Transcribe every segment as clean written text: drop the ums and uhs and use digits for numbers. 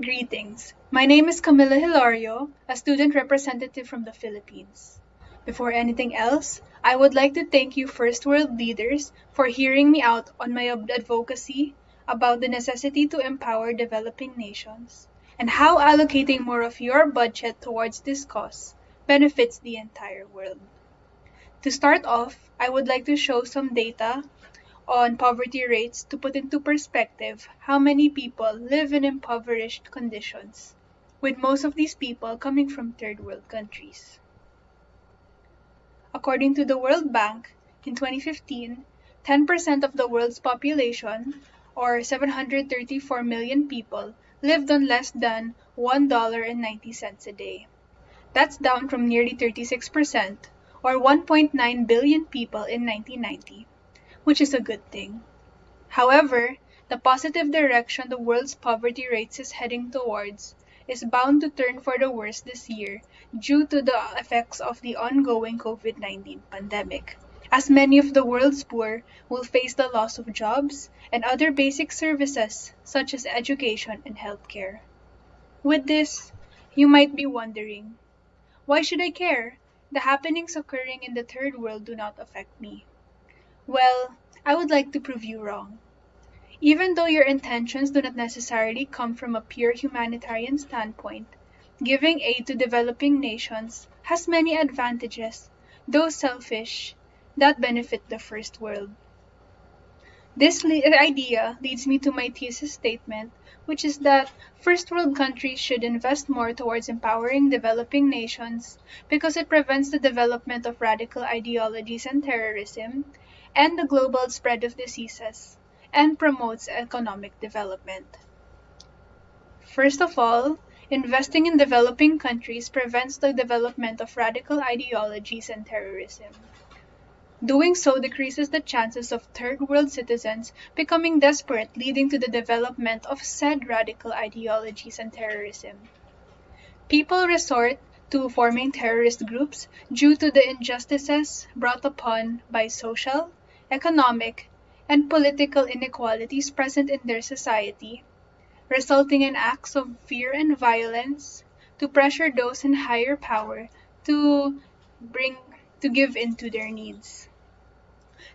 Greetings. My name is Camilla Hilario, a student representative from the Philippines. Before anything else, I would like to thank you First World leaders for hearing me out on my advocacy about the necessity to empower developing nations and how allocating more of your budget towards this cause benefits the entire world. To start off, I would like to show some data on poverty rates to put into perspective how many people live in impoverished conditions, with most of these people coming from third world countries. According to the World Bank, in 2015, 10% of the world's population, or 734 million people, lived on less than $1.90 a day. That's down from nearly 36%, or 1.9 billion people in 1990, which is a good thing. However, the positive direction the world's poverty rates is heading towards is bound to turn for the worse this year due to the effects of the ongoing COVID-19 pandemic, as many of the world's poor will face the loss of jobs and other basic services such as education and healthcare. With this, you might be wondering, why should I care? The happenings occurring in the third world do not affect me. Well, I would like to prove you wrong. Even though your intentions do not necessarily come from a pure humanitarian standpoint, giving aid to developing nations has many advantages, though selfish, that benefit the first world. This idea leads me to my thesis statement, which is that first world countries should invest more towards empowering developing nations because it prevents the development of radical ideologies and terrorism and the global spread of diseases and promotes economic development. First of all, investing in developing countries prevents the development of radical ideologies and terrorism. Doing so decreases the chances of third world citizens becoming desperate, leading to the development of said radical ideologies and terrorism. People resort to forming terrorist groups due to the injustices brought upon by social, economic, and political inequalities present in their society, resulting in acts of fear and violence to pressure those in higher power to bring to give in to their needs.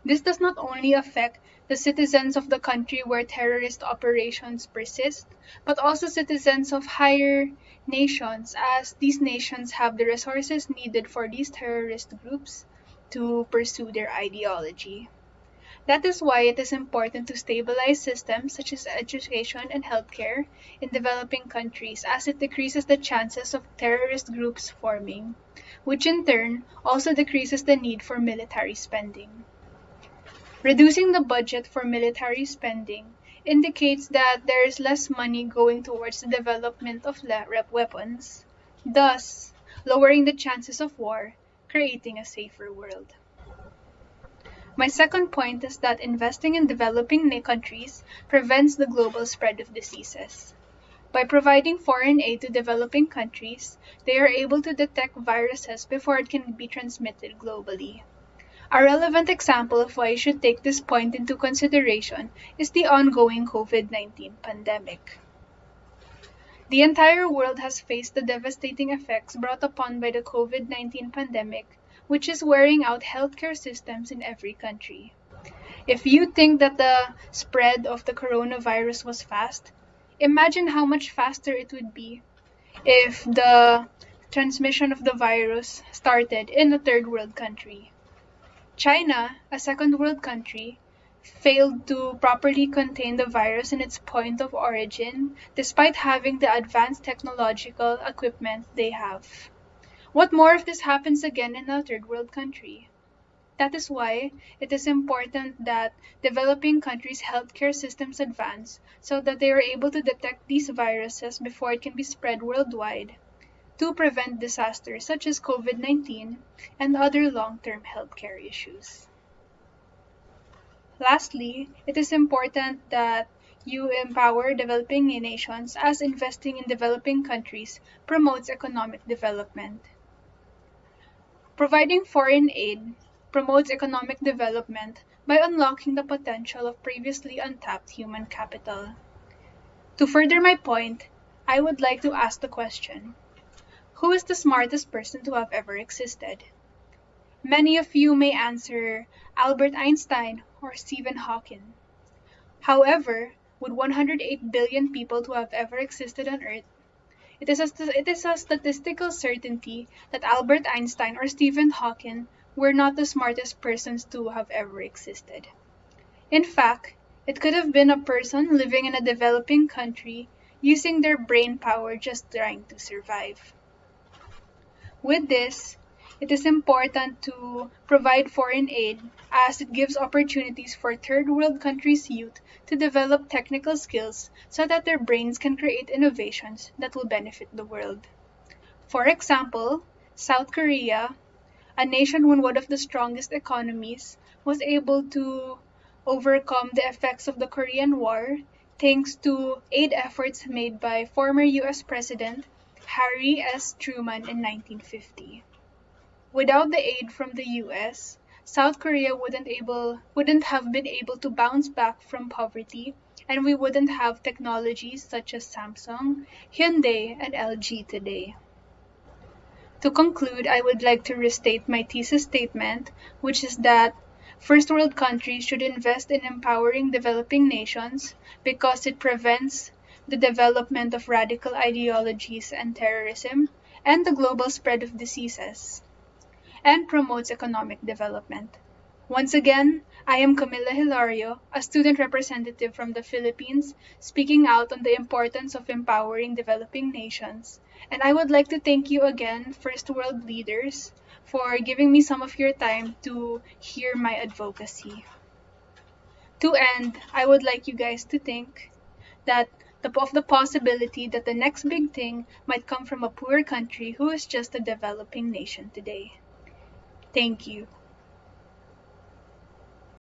This does not only affect the citizens of the country where terrorist operations persist, but also citizens of higher nations, as these nations have the resources needed for these terrorist groups to pursue their ideology. That is why it is important to stabilize systems such as education and healthcare in developing countries, as it decreases the chances of terrorist groups forming, which in turn also decreases the need for military spending. Reducing the budget for military spending indicates that there is less money going towards the development of weapons, thus lowering the chances of war, creating a safer world. My second point is that investing in developing countries prevents the global spread of diseases. By providing foreign aid to developing countries, they are able to detect viruses before it can be transmitted globally. A relevant example of why you should take this point into consideration is the ongoing COVID-19 pandemic. The entire world has faced the devastating effects brought upon by the COVID-19 pandemic, which is wearing out healthcare systems in every country. If you think that the spread of the coronavirus was fast, imagine how much faster it would be if the transmission of the virus started in a third world country. China, a second world country, failed to properly contain the virus in its point of origin despite having the advanced technological equipment they have. What more if this happens again in a third world country? That is why it is important that developing countries' healthcare systems advance so that they are able to detect these viruses before it can be spread worldwide to prevent disasters such as COVID-19 and other long-term healthcare issues. Lastly, it is important that you empower developing nations, as investing in developing countries promotes economic development. Providing foreign aid promotes economic development by unlocking the potential of previously untapped human capital. To further my point, I would like to ask the question, who is the smartest person to have ever existed? Many of you may answer Albert Einstein or Stephen Hawking. However, with 108 billion people to have ever existed on Earth, it is a statistical certainty that Albert Einstein or Stephen Hawking were not the smartest persons to have ever existed. In fact, it could have been a person living in a developing country using their brain power just trying to survive. With this, it is important to provide foreign aid as it gives opportunities for third world countries' youth to develop technical skills so that their brains can create innovations that will benefit the world. For example, South Korea, a nation with one of the strongest economies, was able to overcome the effects of the Korean War thanks to aid efforts made by former US President Harry S. Truman in 1950. Without the aid from the US, South Korea wouldn't have been able to bounce back from poverty, and we wouldn't have technologies such as Samsung, Hyundai, and LG today. To conclude, I would like to restate my thesis statement, which is that first world countries should invest in empowering developing nations because it prevents the development of radical ideologies and terrorism and the global spread of diseases, and promotes economic development. Once again, I am Camilla Hilario, a student representative from the Philippines, speaking out on the importance of empowering developing nations. And I would like to thank you again, First World leaders, for giving me some of your time to hear my advocacy. To end, I would like you guys to think that of the possibility that the next big thing might come from a poor country who is just a developing nation today. Thank you.